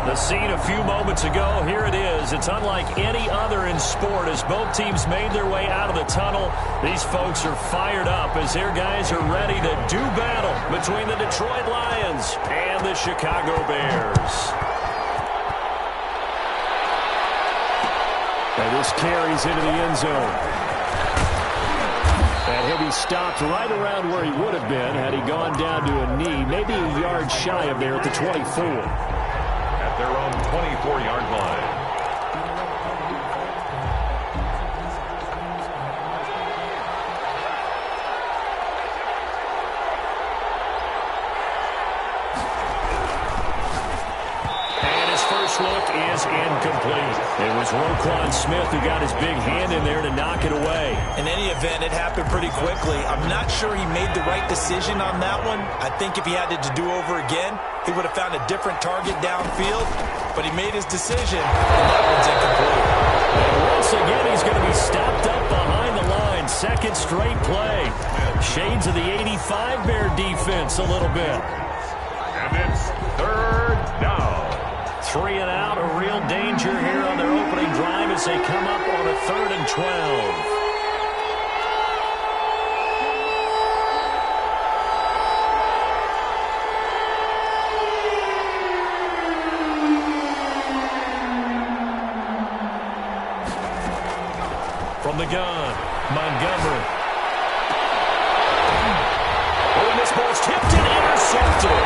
The scene a few moments ago, here it is. It's unlike any other in sport as both teams made their way out of the tunnel. These folks are fired up as their guys are ready to do battle between the Detroit Lions and the Chicago Bears. And this carries into the end zone. And he'll be stopped right around where he would have been had he gone down to a knee, maybe a yard shy of there at the 24. At their own 24-yard line. And his first look is incomplete. It was Roquan Smith who got his big hand in there to knock it away. In any event, it happened pretty quickly. I'm not sure he made the right decision on that one. I think if he had it to do over again, he would have found a different target downfield, but he made his decision, and that one's incomplete. And once again, he's going to be stopped up behind the line. Second straight play. Shades of the 85 Bear defense a little bit. And it's third down. 3 and out, a real danger here on their opening drive as they come up on a 3rd and 12. From the gun, Montgomery. Oh, and this ball's tipped and intercepted.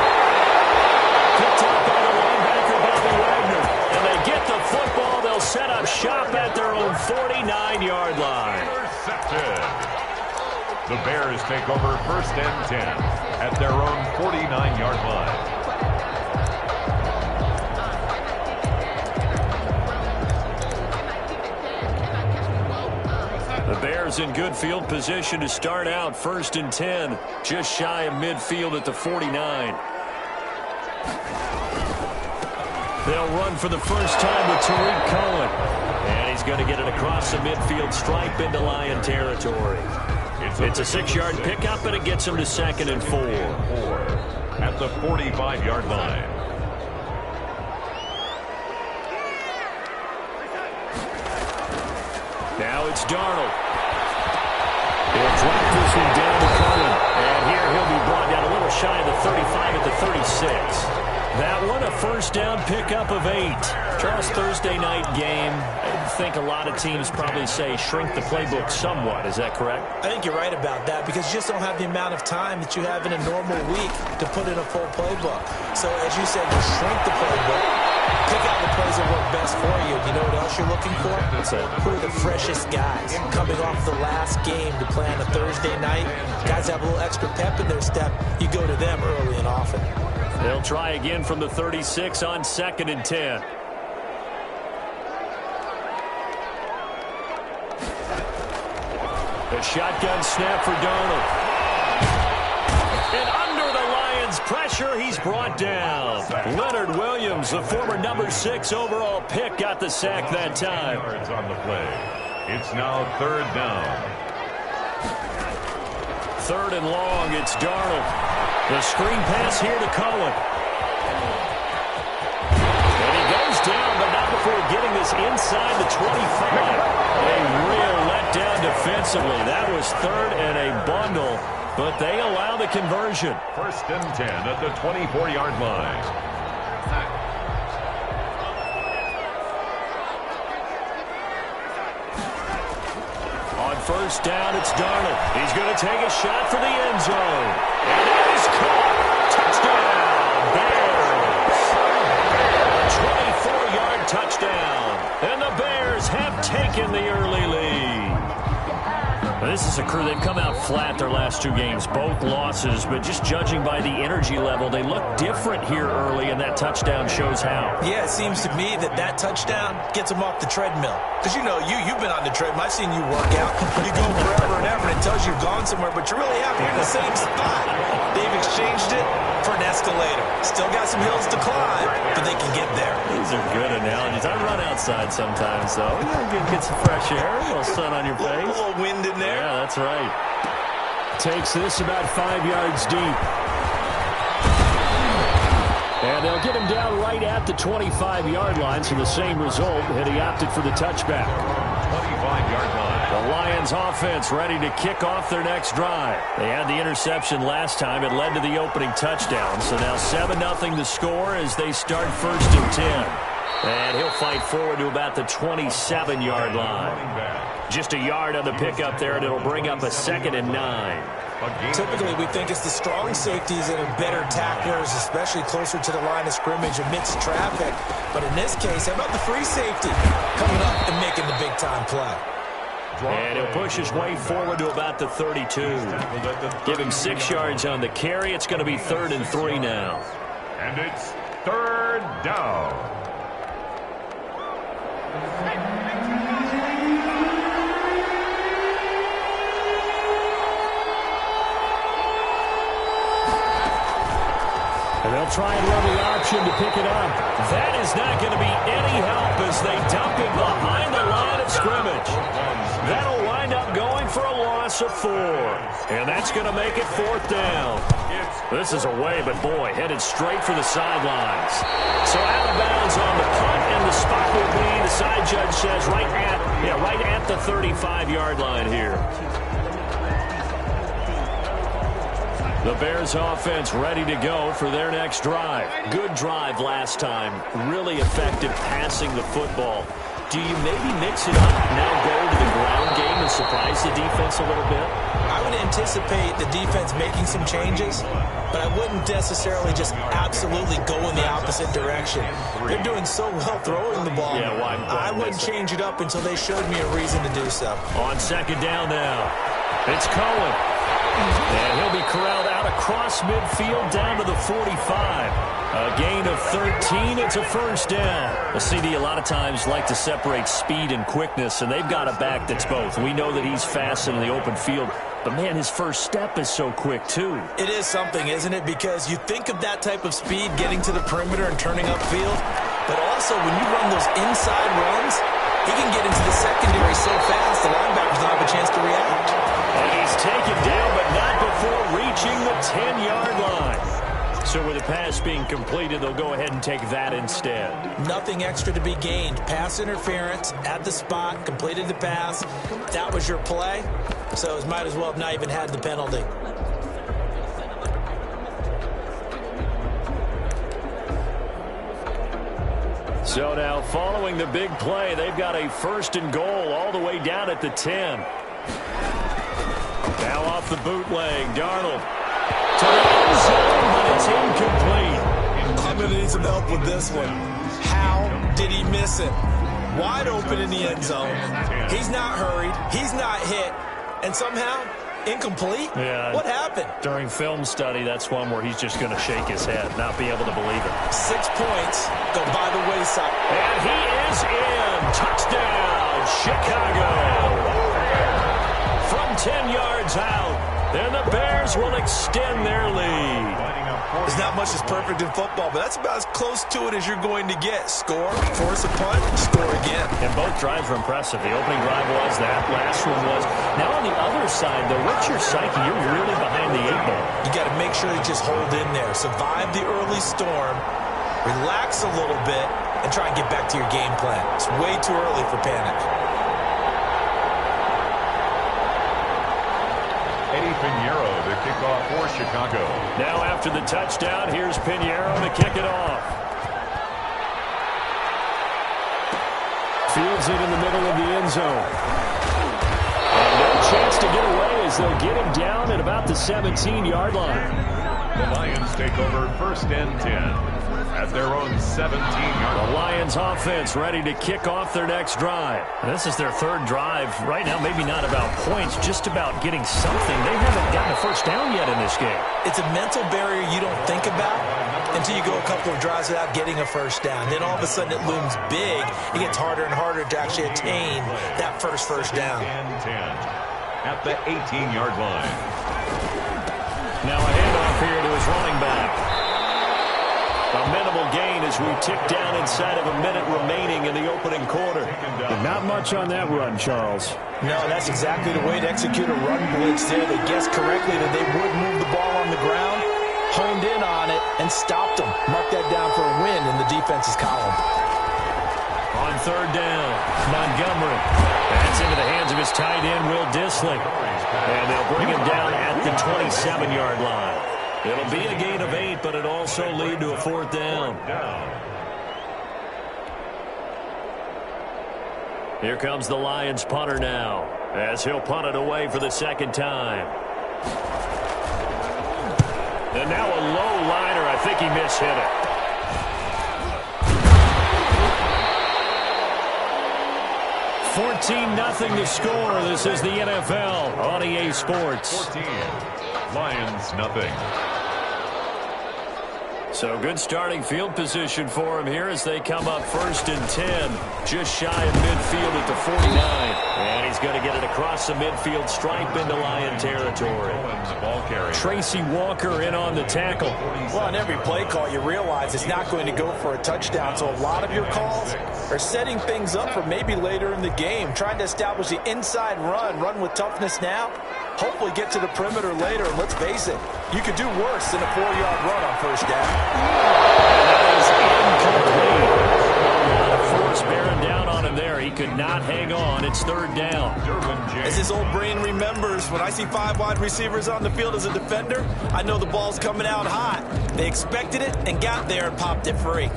Picked up by the linebacker, Bobby Wagner. And they get the football. They'll set up shop at their own 49-yard line. Intercepted. The Bears take over 1st and 10 at their own 49-yard line. The Bears in good field position to start out 1st and 10, just shy of midfield at the 49. They'll run for the first time with Tariq Cohen. And he's going to get it across the midfield stripe into Lion territory. It's a 6-yard pickup, and it gets him to 2nd and 4. At the 45-yard line. Now it's Darnold. He'll drop this one down to Cohen. And here he'll be brought down a little shy of the 35 at the 36. That one a first down pickup of 8. Charles, Thursday night game. I think a lot of teams probably say shrink the playbook somewhat. Is that correct? I think you're right about that because you just don't have the amount of time that you have in a normal week to put in a full playbook. So as you said, you shrink the playbook. Pick out the plays that work best for you. You know what else you're looking for? Who are the freshest guys coming off the last game to play on a Thursday night? Guys have a little extra pep in their step. You go to them early and often. They'll try again from the 36 on 2nd and 10. A shotgun snap for Darnold. And under the Lions' pressure, he's brought down. Leonard Williams, the former number 6 overall pick, got the sack that time. Yards on the play. It's now 3rd down. 3rd and long, it's Darnold. The screen pass here to Cohen. And he goes down, but not before getting this inside the 25. A real letdown defensively. That was 3rd and a bundle, but they allow the conversion. 1st and 10 at the 24-yard line. On 1st down, it's Darnold. He's going to take a shot for the end zone. And it is caught. Touchdown, Bears. A 24-yard touchdown. And the Bears have taken the early lead. This is a crew, they've come out flat their last 2 games, both losses, but just judging by the energy level, they look different here early, and that touchdown shows how. Yeah, it seems to me that touchdown gets them off the treadmill. Because, you know, you've been on the treadmill. I've seen you work out. You go forever and ever, and it tells you you've gone somewhere, but you really haven't. You're in the same spot. They've exchanged it for an escalator. Still got some hills to climb, but they can get there. These are good analogies. I run outside sometimes, though. You get some fresh air, a little sun on your face. A little wind in there. Yeah, that's right. Takes this about 5 yards deep. And they'll get him down right at the 25-yard line, so the same result, and he opted for the touchback. 25-yard line. The Lions offense ready to kick off their next drive. They had the interception last time. It led to the opening touchdown. So now 7-0 the score as they start 1st and 10. And he'll fight forward to about the 27-yard line. Just a yard on the pickup there, and it'll bring up a 2nd and 9. Typically, we think it's the strong safeties that are better tacklers, especially closer to the line of scrimmage amidst traffic. But in this case, how about the free safety coming up and making the big-time play? And he'll push his way forward to about the 32. Give him 6 yards on the carry. It's going to be 3rd and 3 now. And it's 3rd down. And they'll try and run the option to pick it up. That is not going to be any help as they dump him behind the line of scrimmage. That'll wind up going for a loss of 4. And that's going to make it 4th down. This is away, but boy, headed straight for the sidelines. So out of bounds on the punt, and the spot will be, the side judge says, right at the 35-yard line here. The Bears offense ready to go for their next drive. Good drive last time. Really effective passing the football. Do you maybe mix it up, now go to the ground game and surprise the defense a little bit? I would anticipate the defense making some changes, but I wouldn't necessarily just absolutely go in the opposite direction. They're doing so well throwing the ball. Yeah, I wouldn't change it up until they showed me a reason to do so. On 2nd down now, it's Cohen. And he'll be corralled out across midfield down to the 45. A gain of 13. It's a 1st down. A CD a lot of times like to separate speed and quickness, and they've got a back that's both. We know that he's fast in the open field, but, man, his first step is so quick, too. It is something, isn't it? Because you think of that type of speed getting to the perimeter and turning upfield, but also when you run those inside runs, he can get into the secondary so fast the linebackers don't have a chance to react. And he's taken down, but not before reaching the 10-yard line. So with the pass being completed, they'll go ahead and take that instead. Nothing extra to be gained. Pass interference at the spot, completed the pass. That was your play, so it might as well have not even had the penalty. So now following the big play, they've got a 1st and goal all the way down at the 10. Now off the bootleg, Darnold to the end zone, but it's incomplete. I'm going to need some help with this one. How did he miss it? Wide open in the end zone. He's not hurried. He's not hit. And somehow, incomplete? Yeah. What happened? During film study, that's one where he's just going to shake his head, not be able to believe it. 6 points go by the wayside. And he is in. Touchdown, Chicago. From 10 yards out, and the Bears will extend their lead. There's not much that's perfect in football, but that's about as close to it as you're going to get. Score, force a punt, score again. And both drives were impressive. The opening drive was, that last one was. Now on the other side, though, what's your psyche? You're really behind the 8 ball. You got to make sure you just hold in there. Survive the early storm, relax a little bit, and try and get back to your game plan. It's way too early for panic. Pinheiro, the kickoff for Chicago. Now after the touchdown, here's Pinheiro to kick it off. Fields it in the middle of the end zone. And no chance to get away as they'll get him down at about the 17-yard line. The Lions take over 1st and 10 at their own 17-yard line. The Lions offense ready to kick off their next drive. And this is their 3rd drive. Right now, maybe not about points, just about getting something. They haven't gotten a 1st down yet in this game. It's a mental barrier you don't think about until you go a couple of drives without getting a 1st down. Then all of a sudden it looms big. It gets harder and harder to actually attain that first down. And 10 at the 18-yard line. Now a handoff here to his running back. A minimal gain as we tick down inside of a minute remaining in the opening quarter. And not much on that run, Charles. No, that's exactly the way to execute a run blitz there. They guessed correctly that they would move the ball on the ground. honed in on it and stopped them. Mark that down for a win in the defense's column. On third down, Montgomery. That's into the hands of his tight end, Will Dissling. And they'll bring him down at the 27-yard line. It'll be a gain of 8, but it'll also lead to a fourth down. Here comes the Lions punter now, as he'll punt it away for the second time. And now a low liner. I think he mishit it. 14-0 the score. This is the NFL on EA Sports. 14, Lions nothing. So good starting field position for him here as they come up 1st and 10. Just shy of midfield at the 49. And he's going to get it across the midfield stripe into Lion territory. Tracy Walker in on the tackle. Well, on every play call, you realize it's not going to go for a touchdown. So a lot of your calls are setting things up for maybe later in the game. Trying to establish the inside run with toughness now. Hopefully get to the perimeter later. And let's face it, you could do worse than a 4-yard run on first down. That is incomplete. A lot of force bearing down on him there. He could not hang on. It's third down. As his old brain remembers, when I see 5 wide receivers on the field as a defender, I know the ball's coming out hot. They expected it and got there and popped it free.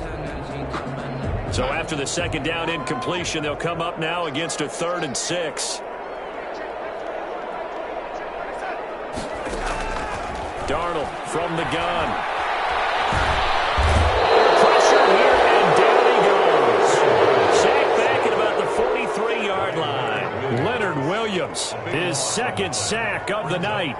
So after the second down incompletion, they'll come up now against a 3rd and 6. Darnold from the gun. Pressure here, and down he goes. Sacked back at about the 43-yard line. Leonard Williams, his second sack of the night.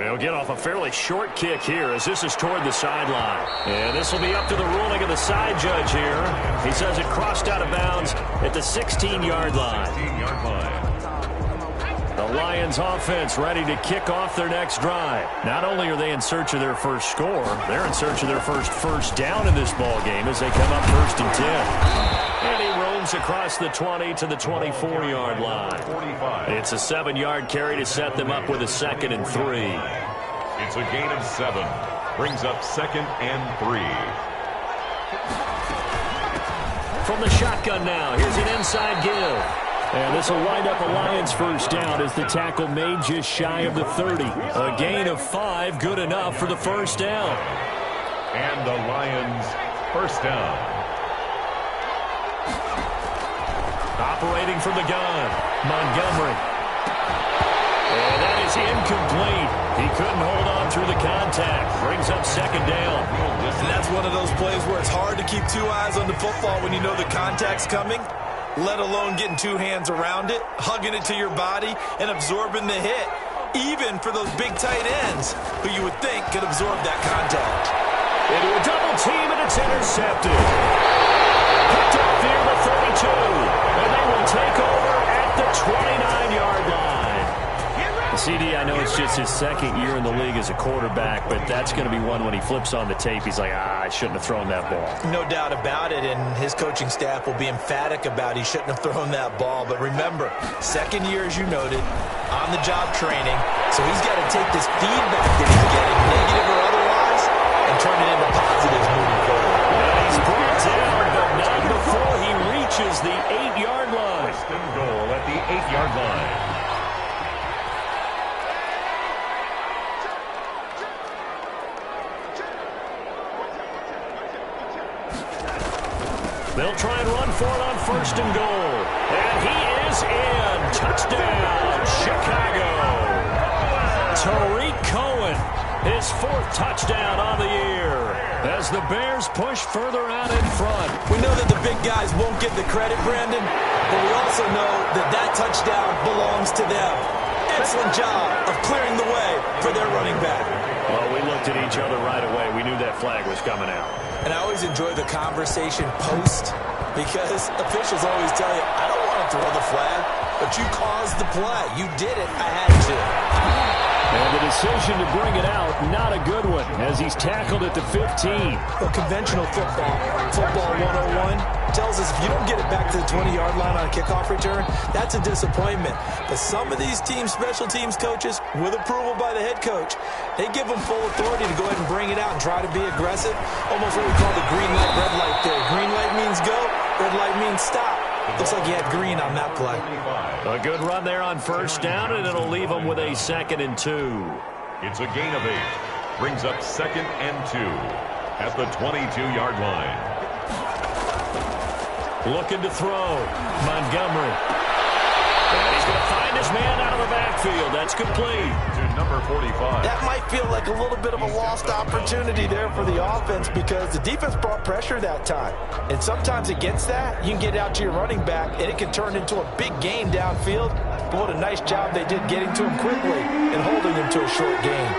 He'll get off a fairly short kick here as this is toward the sideline. And this will be up to the ruling of the side judge here. He says it crossed out of bounds at the 16-yard line. The Lions offense ready to kick off their next drive. Not only are they in search of their first score, they're in search of their first down in this ball game as they come up 1st and 10. And he roams across the 20 to the 24-yard line. It's a 7-yard carry to set them up with a 2nd and 3. It's a gain of 7. Brings up 2nd and 3. From the shotgun now, here's an inside give. And this will wind up a Lions first down as the tackle made just shy of the 30. A gain of 5, good enough for the first down. And the Lions first down. Operating from the gun, Montgomery. And that is incomplete. He couldn't hold on through the contact. Brings up 2nd down. And that's one of those plays where it's hard to keep 2 eyes on the football when you know the contact's coming, let alone getting 2 hands around it, hugging it to your body, and absorbing the hit, even for those big tight ends who you would think could absorb that contact. Into a double team, and it's intercepted. Picked up near the 32, and they will take over at the 29-yard line. CD, I know it's just his 2nd year in the league as a quarterback, but that's going to be one when he flips on the tape, he's like, I shouldn't have thrown that ball. No doubt about it, and his coaching staff will be emphatic about he shouldn't have thrown that ball. But remember, 2nd year, as you noted, on-the-job training, so he's got to take this feedback that he's getting, negative or otherwise, and turn it into positives moving forward. And he's brought down, but not before he reaches the 8-yard line. First and goal at the 8-yard line. They'll try and run for it on 1st and goal. And he is in. Touchdown, Chicago. Tariq Cohen, his 4th touchdown on the year. As the Bears push further out in front. We know that the big guys won't get the credit, Brandon, but we also know that that touchdown belongs to them. Excellent job of clearing the way for their running back. Well, we looked at each other right away. We knew that flag was coming out. And I always enjoy the conversation post because officials always tell you, I don't want to throw the flag, but you caused the play. You did it. I had to. And the decision to bring it out, not a good one, as he's tackled at the 15. Well, conventional football 101, tells us if you don't get it back to the 20-yard line on a kickoff return, that's a disappointment. But some of these special teams coaches, with approval by the head coach, they give them full authority to go ahead and bring it out and try to be aggressive. Almost what we call the green light, red light there. Green light means go, red light means stop. Looks like he had green on that play. A good run there on first down, and it'll leave them with a 2nd and 2. It's a gain of 8. Brings up 2nd and 2 at the 22-yard line. Looking to throw. Montgomery. And he's going to find his man out of the backfield. That's complete. To number 45. That might feel like a little bit of a lost opportunity there for the offense because the defense brought pressure that time. And sometimes against that, you can get out to your running back, and it can turn into a big game downfield. But what a nice job they did getting to him quickly and holding him to a short gain.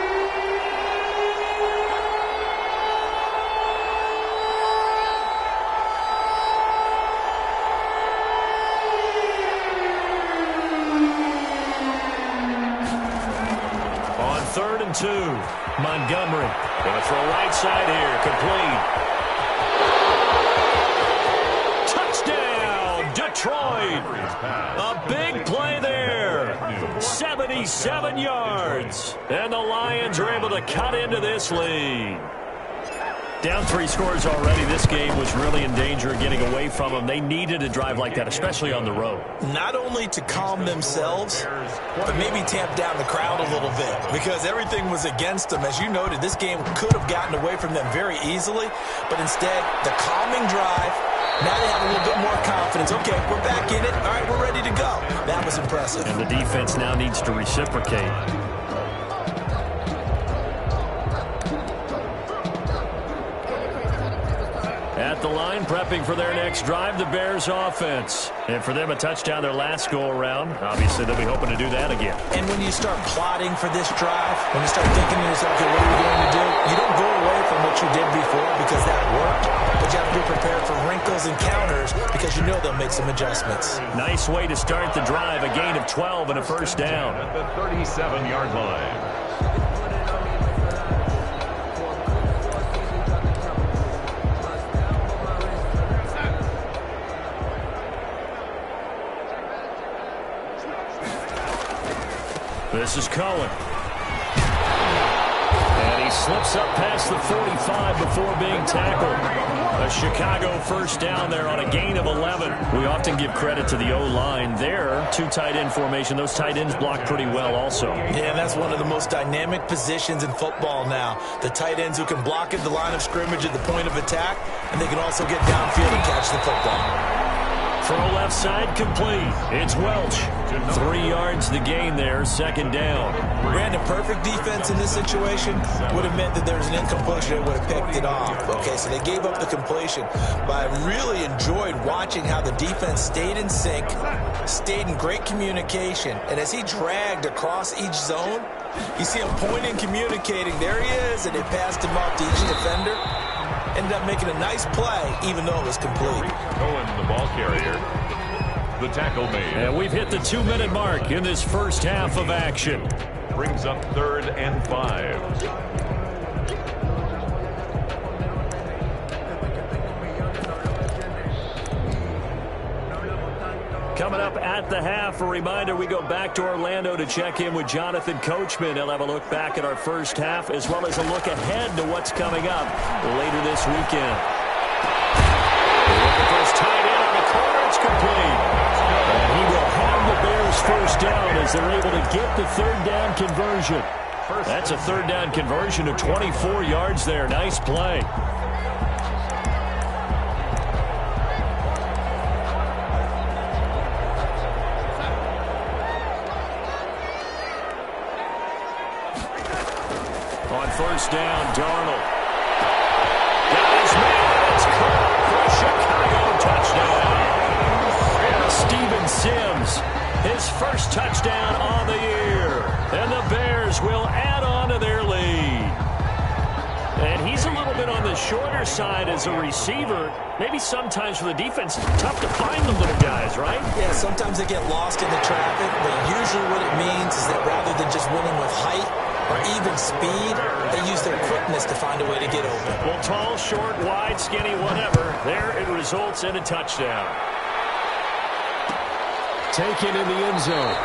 On 3rd and 2, Montgomery. Going to throw right side here. Complete. Touchdown, Detroit. A big play there. 77 yards. And the Lions are able to cut into this lead. Down 3 scores already. This game was really in danger of getting away from them. They needed a drive like that, especially on the road. Not only to calm themselves, but maybe tamp down the crowd a little bit because everything was against them. As you noted, this game could have gotten away from them very easily, but instead, the calming drive, now they have a little bit more confidence. Okay, we're back in it. All right, we're ready to go. That was impressive. And the defense now needs to reciprocate. At the line, prepping for their next drive, the Bears offense. And for them, a touchdown their last go-around. Obviously, they'll be hoping to do that again. And when you start plotting for this drive, when you start thinking to yourself, okay, what are we going to do? You don't go away from what you did before because that worked, but you have to be prepared for wrinkles and counters because you know they'll make some adjustments. Nice way to start the drive, a gain of 12 and a first down. At the 37-yard line. This is Cohen. And he slips up past the 45 before being tackled. A Chicago first down there on a gain of 11. We often give credit to the O-line there. 2 tight end formation. Those tight ends block pretty well also. Yeah, and that's one of the most dynamic positions in football now. The tight ends who can block at the line of scrimmage at the point of attack, and they can also get downfield and catch the football. Throw left side complete. It's Welch. 3 yards the gain there, 2nd down. Brandon, perfect defense in this situation would have meant that there was an incompletion that would have picked it off. Okay, so they gave up the completion. But I really enjoyed watching how the defense stayed in sync, stayed in great communication. And as he dragged across each zone, you see him pointing, communicating. There he is, and they passed him off to each defender. Ended up making a nice play, even though it was complete. Cohen, the ball carrier. The tackle made. And we've hit the 2-minute mark in this first half of action. Brings up 3rd and 5. Coming up at the half, a reminder, we go back to Orlando to check in with Jonathan Coachman. He'll have a look back at our first half as well as a look ahead to what's coming up later this weekend. Looking for his tight end on the corner. It's complete. And he will have the Bears first down as they're able to get the 3rd down conversion. That's a 3rd down conversion of 24 yards there. Nice play. On first down, Darnold. Got his man. It's caught for a Chicago touchdown. And Steven Sims, his first touchdown on the year. And the Bears will add on to their lead. And he's a little bit on the shorter side as a receiver, maybe sometimes for the defense, it's tough to find the little guys, right? Yeah, sometimes they get lost in the traffic, but usually what it means is that rather than just winning with height or even speed, they use their quickness to find a way to get open. Well, tall, short, wide, skinny, whatever, there it results in a touchdown. Taken in the end zone.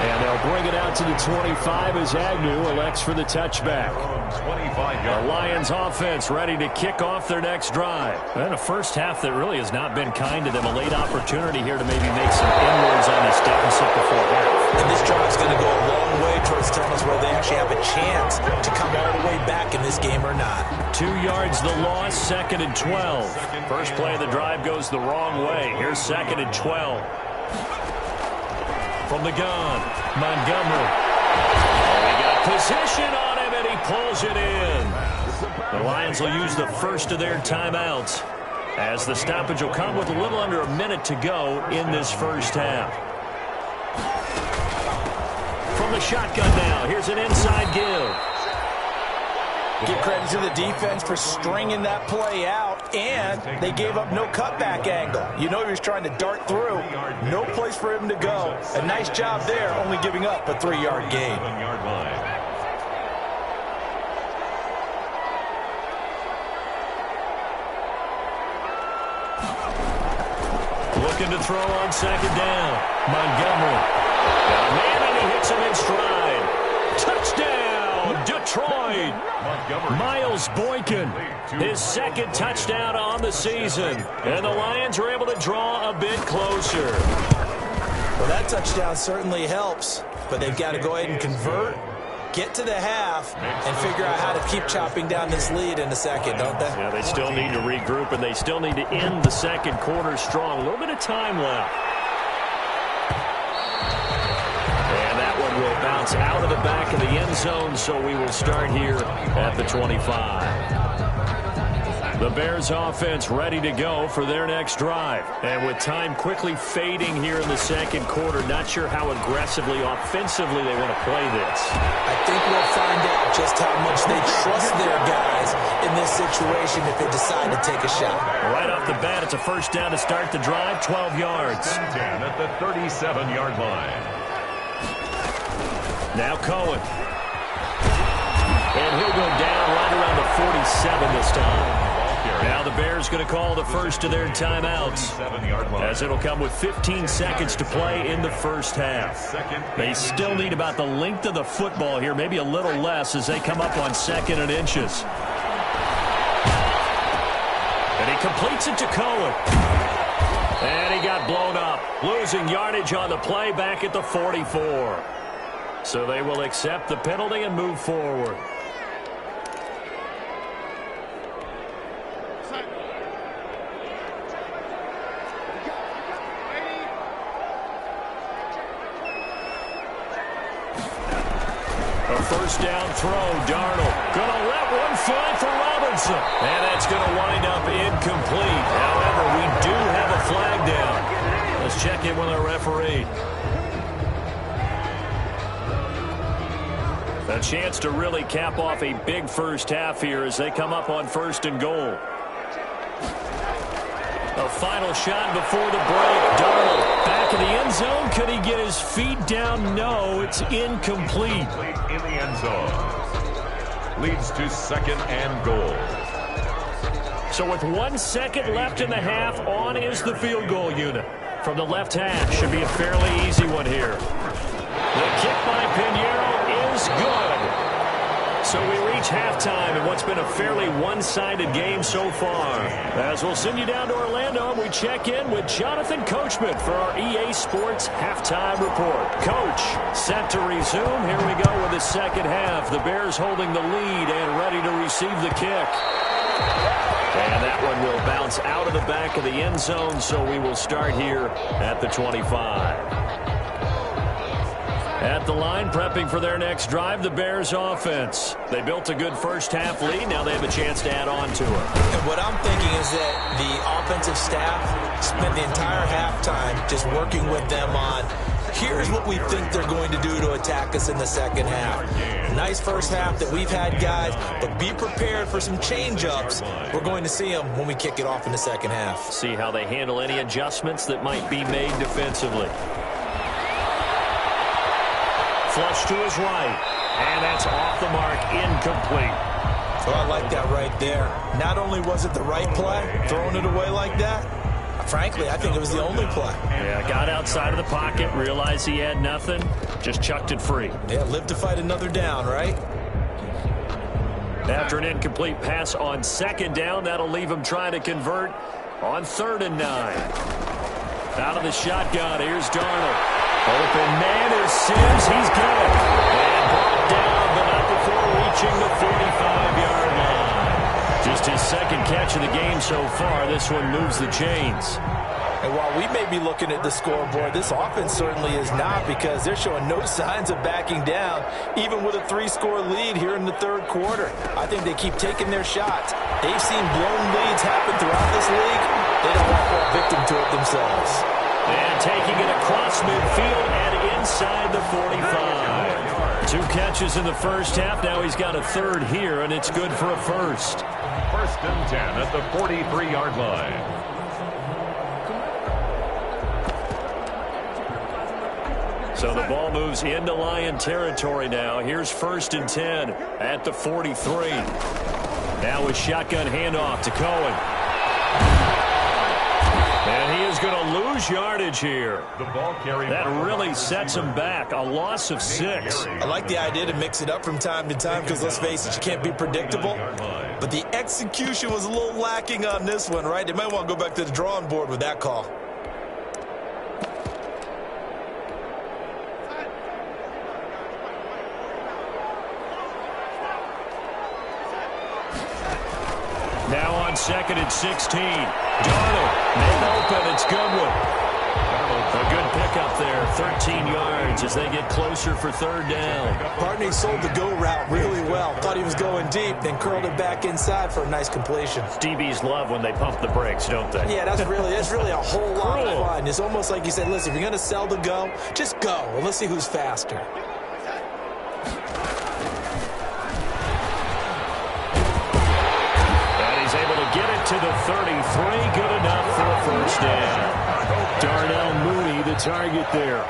And they'll bring it out to the 25 as Agnew elects for the touchback. The Lions offense ready to kick off their next drive. And a first half that really has not been kind to them. A late opportunity here to maybe make some inroads on this deficit before half. And this drive is going to go a long way towards telling us whether they actually have a chance to come all the way back in this game or not. 2 yards the loss, 2nd and 12. First play of the drive goes the wrong way. Here's 2nd and 12. From the gun, Montgomery. And he got position on him, and he pulls it in. The Lions will use the first of their timeouts, as the stoppage will come with a little under a minute to go in this first half. From the shotgun now, here's an inside give. Give credit to the defense for stringing that play out, and they gave up no cutback angle. You know he was trying to dart through. No place for him to go. A nice job there, only giving up a 3-yard gain. Looking to throw on 2nd down. Montgomery. Got a man, and he hits him in stride. Touchdown, Detroit. Miles Boykin, his 2nd touchdown on the season. And the Lions are able to draw a bit closer. Well, that touchdown certainly helps, but they've got to go ahead and convert, get to the half, and figure out how to keep chopping down this lead in the second, don't they? Yeah, they still need to regroup, and they still need to end the second quarter strong. A little bit of time left. And that one will bounce out of the back of the end zone, so we will start here at the 25. The Bears offense ready to go for their next drive. And with time quickly fading here in the second quarter, not sure how aggressively, offensively they want to play this. I think we'll find out just how much they trust their guys in this situation if they decide to take a shot. Right off the bat, it's a first down to start the drive, 12 yards. 10 at the 37-yard line. Now Cohen. And he'll go down right around the 47 this time. Now the Bears going to call the first of their timeouts, as it'll come with 15 seconds to play in the first half. They still need about the length of the football here, maybe a little less as they come up on 2nd and inches. And he completes it to Cohen. And he got blown up, losing yardage on the play back at the 44. So they will accept the penalty and move forward. First down throw, Darnold. Going to let one fly for Robinson. And that's going to wind up incomplete. However, we do have a flag down. Let's check in with our referee. A chance to really cap off a big first half here as they come up on 1st and goal. A final shot before the break. Darnold back in the end zone. Could he get his feet down? No, it's incomplete. In the end zone. Leads to 2nd and goal. So with 1 second left in the half, on is the field goal unit. From the left hash, should be a fairly easy one here. The kick by Pinheiro is good. So we reach halftime in what's been a fairly one-sided game so far. As we'll send you down to Orlando, and we check in with Jonathan Coachman for our EA Sports Halftime Report. Coach, set to resume. Here we go with the second half. The Bears holding the lead and ready to receive the kick. And that one will bounce out of the back of the end zone, so we will start here at the 25. At the line, prepping for their next drive, the Bears offense. They built a good first half lead. Now they have a chance to add on to it. And what I'm thinking is that the offensive staff spent the entire halftime just working with them on Here's what we think they're going to do to attack us in the second half. Nice first half that we've had, guys, but be prepared for some change-ups. We're going to see them when we kick it off in the second half. See how they handle any adjustments that might be made defensively. Flush to his right, and that's off the mark, incomplete. So I like that right there. Not only was it the right play, throwing it away like that, frankly, I think it was the only play. Yeah, got outside of the pocket, realized he had nothing, just chucked it free. Yeah, live to fight another down, right? After an incomplete pass on second down, that'll leave him trying to convert on 3rd and 9. Out of the shotgun, here's Darnold. Open man is Sims, he's good. And brought down, but not before reaching the 45-yard line. Just his second catch of the game so far. This one moves the chains. And while we may be looking at the scoreboard, this offense certainly is not, because they're showing no signs of backing down, even with a 3-score lead here in the third quarter. I think they keep taking their shots. They've seen blown leads happen throughout this league. They don't want to fall victim to it themselves. And taking it across midfield and inside the 45. 2 catches in the first half. Now he's got a third here, and it's good for a first. 1st and 10 at the 43-yard line. So the ball moves into Lion territory now. Here's 1st and 10 at the 43. Now a shotgun handoff to Cohen. And he is going to lose yardage here. The ball carried. That really sets him back. A loss of 6. I like the idea to mix it up from time to time, because let's face it, you can't be predictable. But the execution was a little lacking on this one, right? They might want to go back to the drawing board with that call. Now on 2nd and 16. Darnold, made open. It's Goodwin. A good pickup there. 13 yards as they get closer for 3rd down. Partney sold the go route really well. Thought he was going deep, then curled it back inside for a nice completion. DBs love when they pump the brakes, don't they? Yeah, that's really a whole lot of fun. It's almost like you said, listen, if you're going to sell the go, just go. Well, let's see who's faster. Get it to the 33. Good enough for a first down. Darnell Mooney, the target there.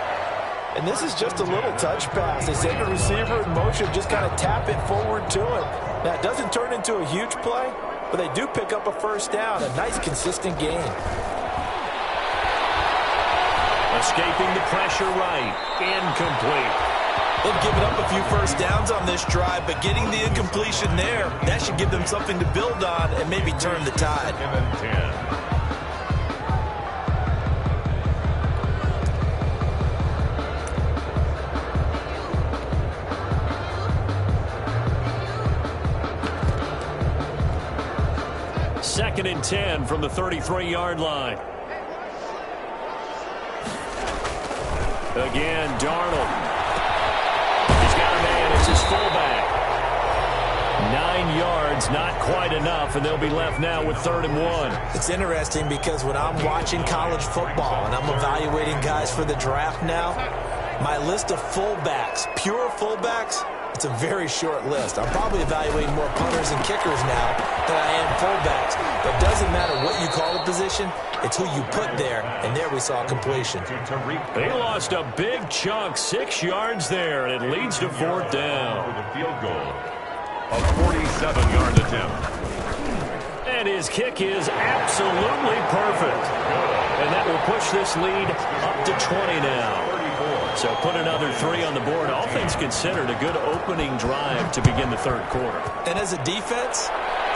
And this is just a little touch pass. They send the receiver in motion, just kind of tap it forward to him. Now, it doesn't turn into a huge play, but they do pick up a first down. A nice, consistent gain. Escaping the pressure right. Incomplete. They've given up a few first downs on this drive, but getting the incompletion there, that should give them something to build on and maybe turn the tide. 2nd and 10 from the 33-yard line. Again, Darnold. It's his fullback. 9 yards, not quite enough, and they'll be left now with 3rd and 1. It's interesting because when I'm watching college football and I'm evaluating guys for the draft now, my list of fullbacks, pure fullbacks, it's a very short list. I'm probably evaluating more punters and kickers now than I am fullbacks. But it doesn't matter what you call the position, it's who you put there, and there we saw completion. They lost a big chunk, 6 yards there, and it leads to 4th down. For the field goal, a 47-yard attempt. And his kick is absolutely perfect. And that will push this lead up to 20 now. So put another 3 on the board. Offense considered a good opening drive to begin the third quarter. And as a defense,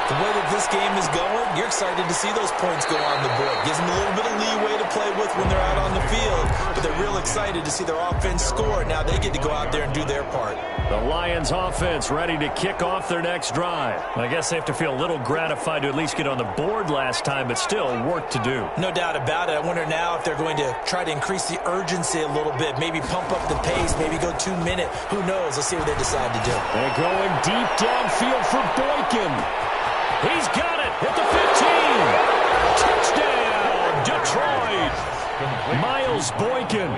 the way that this game is going, you're excited to see those points go on the board. Gives them a little bit of leeway to play with when they're out on the field, but they're real excited to see their offense score. Now they get to go out there and do their part. The Lions offense ready to kick off their next drive. I guess they have to feel a little gratified to at least get on the board last time, but still work to do. No doubt about it. I wonder now if they're going to try to increase the urgency a little bit, maybe pump up the pace, maybe go 2-minute. Who knows? Let's see what they decide to do. They're going deep downfield for Boykin. He's got it at the 15. Touchdown, Detroit. Miles Boykin,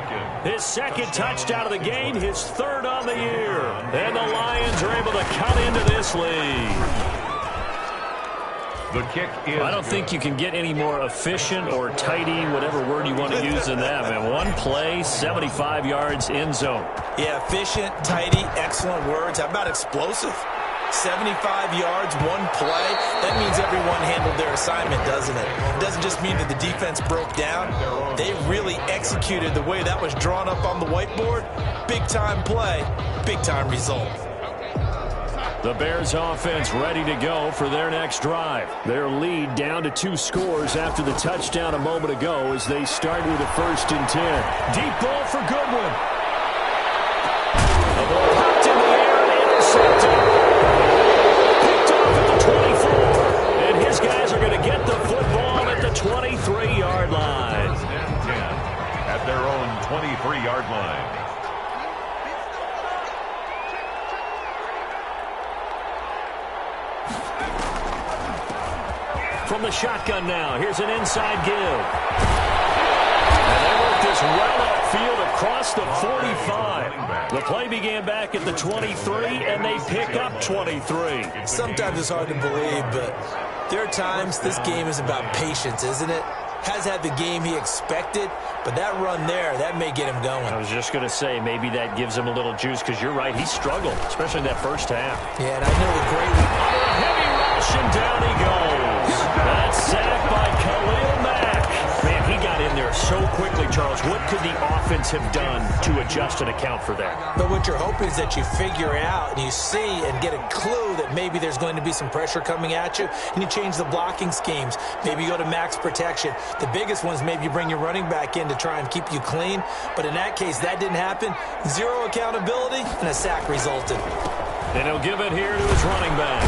his second touchdown of the game, his third on the year. And the Lions are able to cut into this lead. The kick is I don't think you can get any more efficient or tidy, whatever word you want to use than that, man. One play, 75 yards, end zone. Yeah, efficient, tidy, excellent words. How about explosive? 75 yards, one play. That means everyone handled their assignment, doesn't it? It doesn't just mean that the defense broke down. They really executed the way that was drawn up on the whiteboard. Big-time play, big-time result. The Bears offense ready to go for their next drive. Their lead down to 2 scores after the touchdown a moment ago as they start with a 1st and 10. Deep ball for Goodwin. The ball popped in the air and intercepted. Picked off at the 24. And his guys are going to get the football at the 23-yard line. At their own 23-yard line. From the shotgun now, here's an inside give. And they work this well upfield across the 45. The play began back at the 23, and they pick up 23. Sometimes it's hard to believe, but there are times this game is about patience, isn't it? Has had the game he expected, but that run there, that may get him going. I was just going to say, maybe that gives him a little juice, because you're right, he struggled, especially in that first half. Yeah, and I know the great week. Under a heavy rush, and down he goes. That's sacked by Khalil Mack. Man, he got in there so quickly, Charles. What could the offense have done to adjust and account for that? But what you're hoping is that you figure out and you see and get a clue that maybe there's going to be some pressure coming at you, and you change the blocking schemes. Maybe you go to max protection. The biggest one is maybe you bring your running back in to try and keep you clean. But in that case, that didn't happen. Zero accountability, and a sack resulted. And he'll give it here to his running back.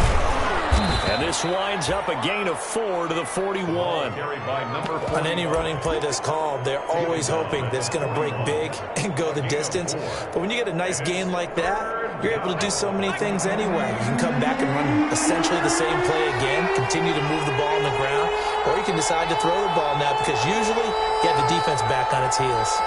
And this winds up a gain of 4 to the 41. On any running play that's called, they're always hoping that it's going to break big and go the distance. But when you get a nice gain like that, you're able to do so many things anyway. You can come back and run essentially the same play again, continue to move the ball on the ground, or you can decide to throw the ball now because usually you have the defense back on its heels.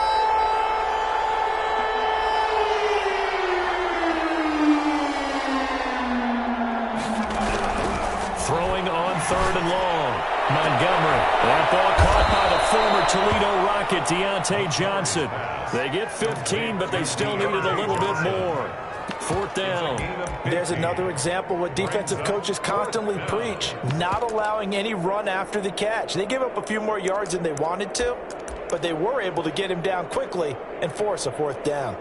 Throwing on 3rd and long. Montgomery. That ball caught by the former Toledo Rocket, Deontay Johnson. They get 15, but they still needed a little bit more. 4th down. There's another example what defensive coaches constantly preach, not allowing any run after the catch. They give up a few more yards than they wanted to, but they were able to get him down quickly and force a 4th down.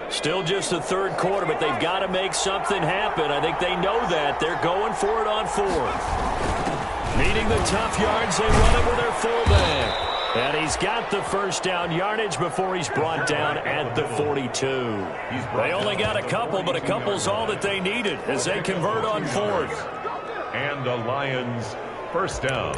Still just the 3rd quarter, but they've got to make something happen. I think they know that. They're going for it on 4th. Needing the tough yards, they run it with their fullback. And he's got the 1st down yardage before he's brought down at the 42. They only got a couple, but a couple's all that they needed as they convert on 4th. And the Lions 1st down.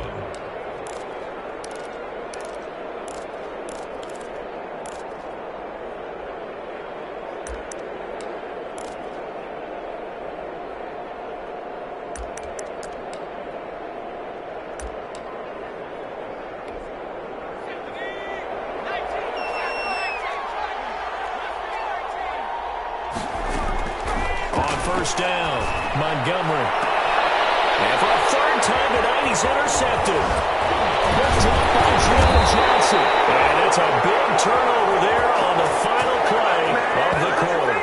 Down, Montgomery. And for a 3rd time tonight, he's intercepted. Picked up by Jalen Johnson. And it's a big turnover there on the final play of the quarter.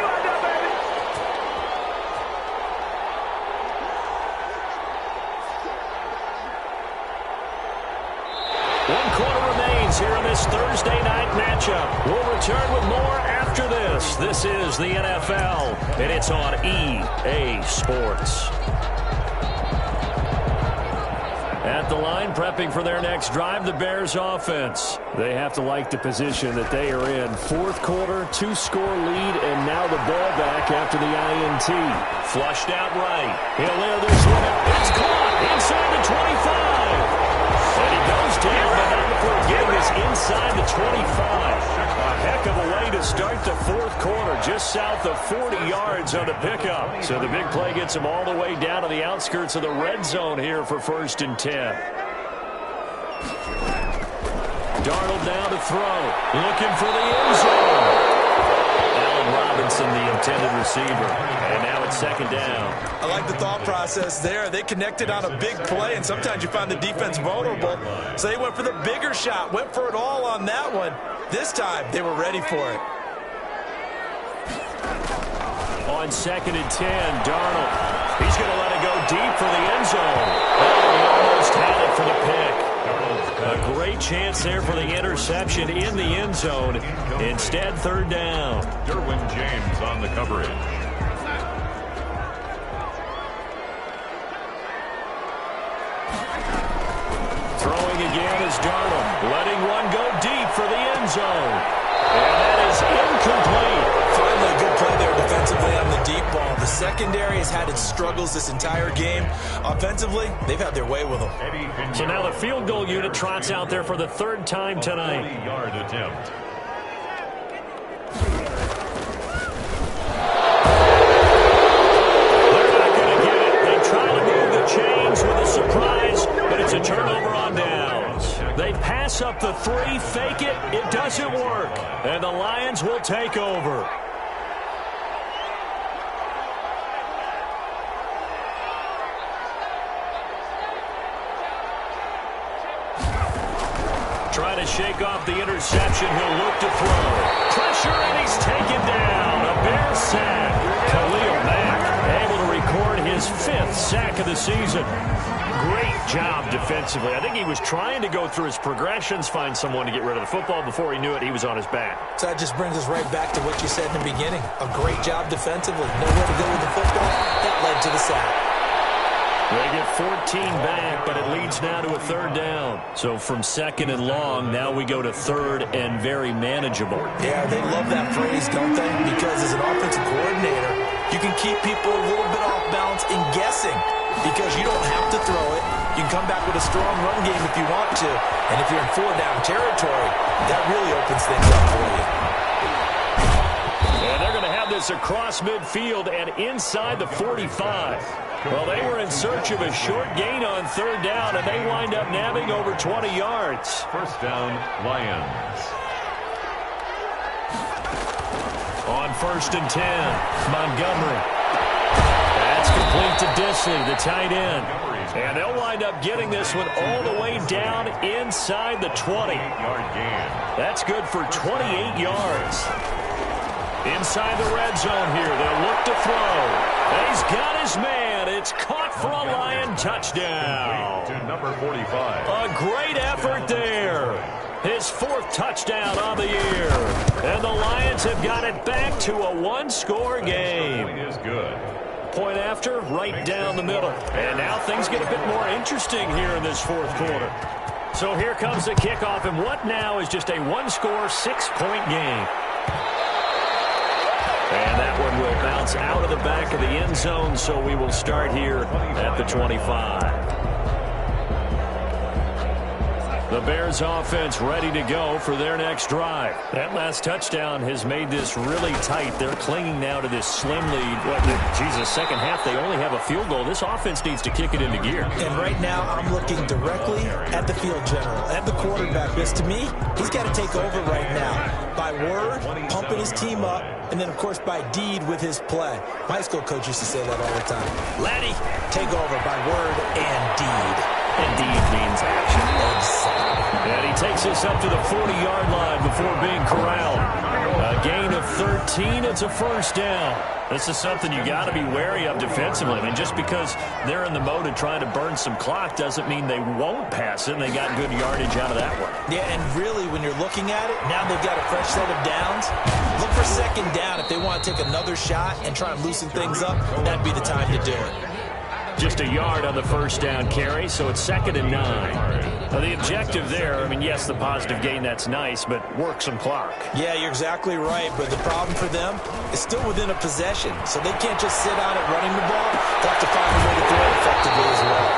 One quarter remains here in this Thursday night matchup. We'll return with more after this. This is the NFL, and it's on EA Sports. At the line, prepping for their next drive, the Bears offense. They have to like the position that they are in. 4th quarter, 2-score lead, and now the ball back after the INT. Flushed out right. He'll air this one out. It's caught inside the 25. And he goes down, but not before getting this inside the 25. A heck of a way to start the fourth quarter just south of 40 yards on the pickup. So the big play gets him all the way down to the outskirts of the red zone here for 1st and 10. Darnold now to throw. Looking for the end zone. Allen Robinson, the intended receiver. And now it's 2nd down. I like the thought process there. They connected on a big play, and sometimes you find the defense vulnerable. So they went for the bigger shot, went for it all on that one. This time, they were ready for it. On 2nd and 10, Darnold. He's going to let it go deep for the end zone. Oh, he almost had it for the pick. A great chance there for the interception in the end zone. Instead, 3rd down. Derwin James on the coverage. Throwing again is Darnold. Letting one go deep for the end zone. And that is incomplete. Finally, a good play there defensively on the deep ball. The secondary has had its struggles this entire game. Offensively, they've had their way with them. So now the field goal unit trots out there for the 3rd time tonight. 40-yard attempt. They're not going to get it. They try to move the chains with a surprise, but it's a turnover on downs. They pass up the 3, fake it. It doesn't work. And the Lions will take over. Trying to shake off the interception. He'll look to throw. Pressure, and he's taken down. A Bear sack. Khalil Mack able to record his 5th sack of the season. Great job defensively. I think he was trying to go through his progressions, find someone to get rid of the football. Before he knew it, he was on his back. So that just brings us right back to what you said in the beginning. A great job defensively. Nowhere to go with the football. That led to the sack. They get 14 back, but it leads now to a 3rd down. So from 2nd and long, now we go to 3rd and very manageable. Yeah, they love that phrase, don't they? Because as an offensive coordinator, you can keep people a little bit off balance in guessing. Because you don't have to throw it. You can come back with a strong run game if you want to. And if you're in 4-down territory, that really opens things up for you. And they're going to have this across midfield and inside the 45. Well, they were in search of a short gain on 3rd down, and they wind up nabbing over 20 yards. 1st down, Lions. On 1st and 10, Montgomery. That's complete to Disley, the tight end. And they'll wind up getting this one all the way down inside the 20. 8-yard gain. That's good for 28 yards. Inside the red zone here, they'll look to throw. He's got his man. It's caught for a Lion touchdown. To number 45. A great effort there. His 4th touchdown on the year. And the Lions have got it back to a 1-score game. Point is good. Point after, right down the middle. And now things get a bit more interesting here in this 4th quarter. So here comes the kickoff, and what now is just a 1-score, 6-point game. And that one will bounce out of the back of the end zone, so we will start here at the 25. The Bears offense ready to go for their next drive. That last touchdown has made this really tight. They're clinging now to this slim lead. Jesus, second half, they only have a field goal. This offense needs to kick it into gear. And right now, I'm looking directly at the field general, at the quarterback. Because to me, he's got to take over right now. By word, pumping his team up, and then, of course, by deed with his play. My high school coach used to say that all the time. Laddie, take over by word and deed. And deed means action. Exactly. And he takes us up to the 40-yard line before being corralled. A gain of 13, it's a 1st down. This is something you got to be wary of defensively. I mean, just because they're in the mode of trying to burn some clock doesn't mean they won't pass it, and they got good yardage out of that one. Yeah, and really, when you're looking at it, now they've got a fresh set of downs. Look for 2nd down. If they want to take another shot and try and loosen things up, that'd be the time to do it. Just a yard on the 1st down carry, so it's 2nd and 9. Now, the objective there, I mean, yes, the positive gain, that's nice, but work some clock. Yeah, you're exactly right, but the problem for them is still within a possession, so they can't just sit on it running the ball. They'll have to find a way to throw it effectively as well.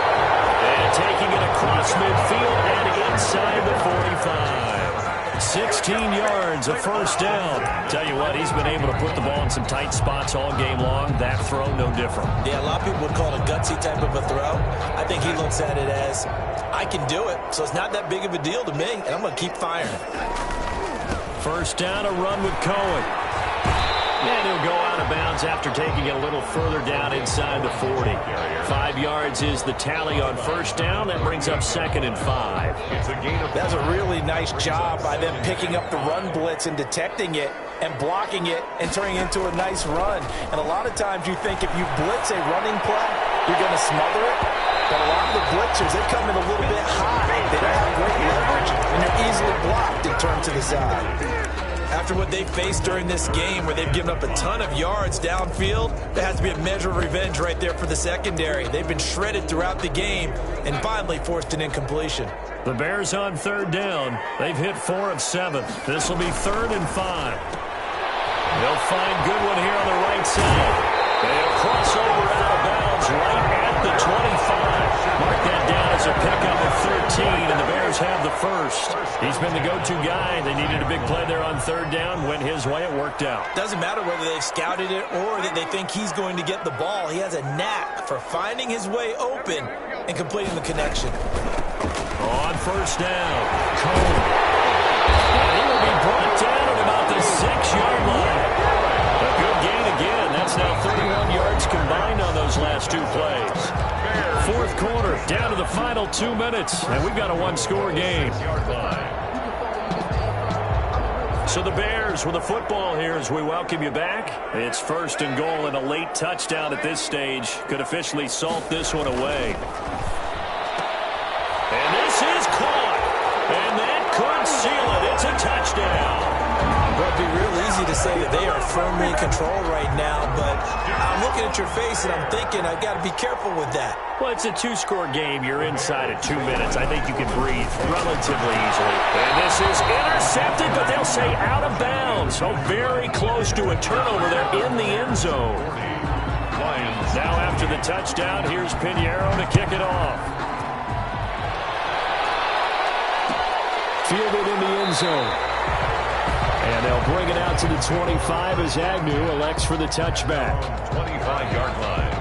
And taking it across midfield and inside the 45. 16 yards, a first down. Tell you what, he's been able to put the ball in some tight spots all game long. That throw, no different. Yeah, a lot of people would call it a gutsy type of a throw. I think he looks at it as, I can do it, so it's not that big of a deal to me, and I'm going to keep firing. First down, a run with Cohen. And he'll go out of bounds after taking it a little further down inside the 40. 5 yards is the tally on first down. That brings up 2nd and 5. That's a really nice job by them picking up the run blitz and detecting it and blocking it and turning it into a nice run. And a lot of times you think if you blitz a running play, you're going to smother it. But a lot of the blitzers, they come in a little bit high. They don't have great leverage, and they're easily blocked and turned to the side. After what they faced during this game where they've given up a ton of yards downfield, there has to be a measure of revenge right there for the secondary. They've been shredded throughout the game and finally forced an incompletion. The Bears on third down. They've hit 4 of 7. This will be 3rd and 5. They'll find Goodwin here on the right side. They'll cross over out of bounds right at the 25. Mark that down as a pickup of 13, and the Bears have the first. He's been the go-to guy. They needed a big play there on third down. Went his way. It worked out. Doesn't matter whether they've scouted it or that they think he's going to get the ball. He has a knack for finding his way open and completing the connection. On first down, Cohen. And he will be brought down at about the 6-yard line. A good gain again. That's now 31 yards combined on those last 2 plays. Fourth quarter, down to the final 2 minutes, and we've got a 1-score game. So the Bears with the football here as we welcome you back. It's 1st and goal, and a late touchdown at this stage could officially salt this one away. And this is caught, and that could seal it. It's a touchdown. Well, it'd be real easy to say that they are firmly in control right now, but I'm looking at your face and I'm thinking I've got to be careful with that. Well, it's a 2-score game. You're inside at 2 minutes. I think you can breathe relatively easily. And this is intercepted, but they'll say out of bounds. So very close to a turnover there in the end zone. Now after the touchdown, here's Pinheiro to kick it off. Fielded in the end zone. And they'll bring it out to the 25 as Agnew elects for the touchback. 25-yard line.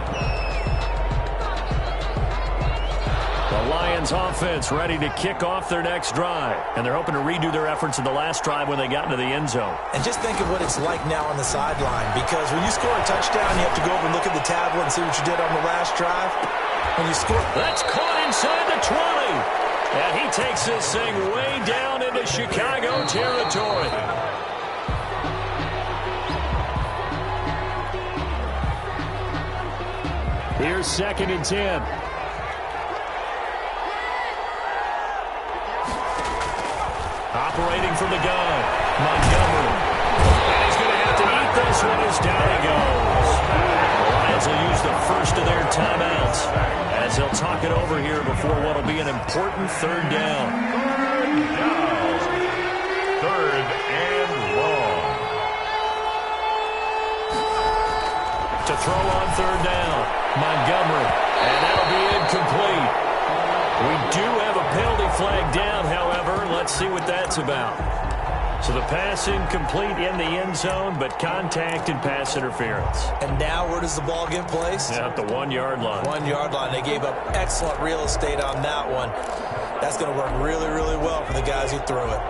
The Lions offense ready to kick off their next drive. And they're hoping to redo their efforts in the last drive when they got into the end zone. And just think of what it's like now on the sideline, because when you score a touchdown, you have to go over and look at the tablet and see what you did on the last drive. When you score, that's caught inside the 20. And he takes this thing way down into Chicago territory. Here's 2nd and 10. Operating from the gun, Montgomery. And he's going to have to eat this one as down he goes. The Lions will use the first of their timeouts as they'll talk it over here before what will be an important 3rd down. Third and long. To throw on 3rd down, Montgomery. And that'll be incomplete. We do have a penalty flag down, however. Let's see what that's about. So the pass incomplete in the end zone, but contact and pass interference. And now where does the ball get placed? At the 1-yard line. 1-yard line. They gave up excellent real estate on that one. That's going to work really, really well for the guys who threw it.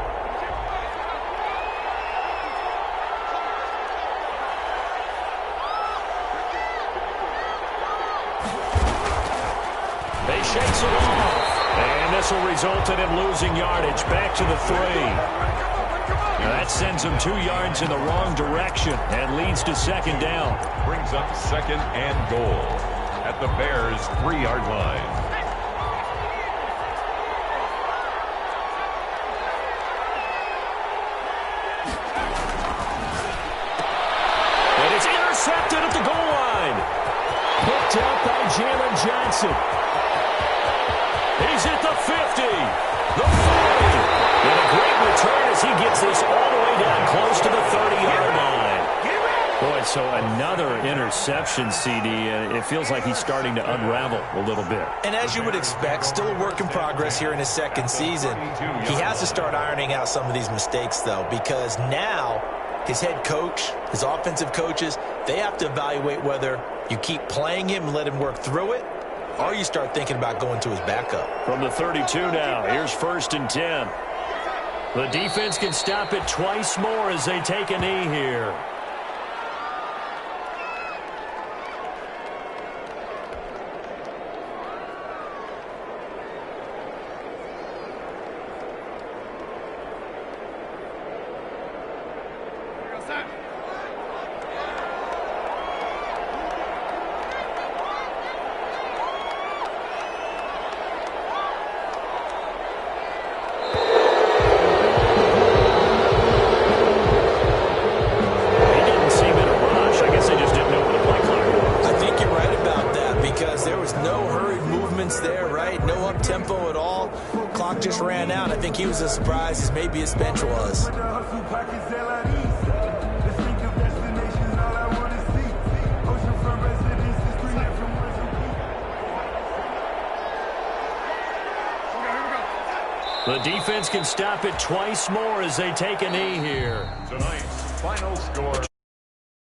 They shakes it off. And this will result in him losing yardage back to the 3. Now that sends him 2 yards in the wrong direction and leads to 2nd down. Brings up 2nd and goal at the Bears' 3-yard line. And it's intercepted at the goal line. Picked up by Jalen Johnson. He's at the 50, the 40. And a great return as he gets this all the way down close to the 30-yard line. Boy, So another interception, CD, and it feels like he's starting to unravel a little bit. And as you would expect, still a work in progress here in his second season. He has to start ironing out some of these mistakes, though, because now his head coach, his offensive coaches, they have to evaluate whether you keep playing him and let him work through it, or you start thinking about going to his backup. From the 32 now, here's 1st and 10. The defense can stop it twice more as they take a knee here. Just ran out. I think he was as surprised as maybe his bench was. The defense can stop it twice more as they take a knee here. Tonight's final score,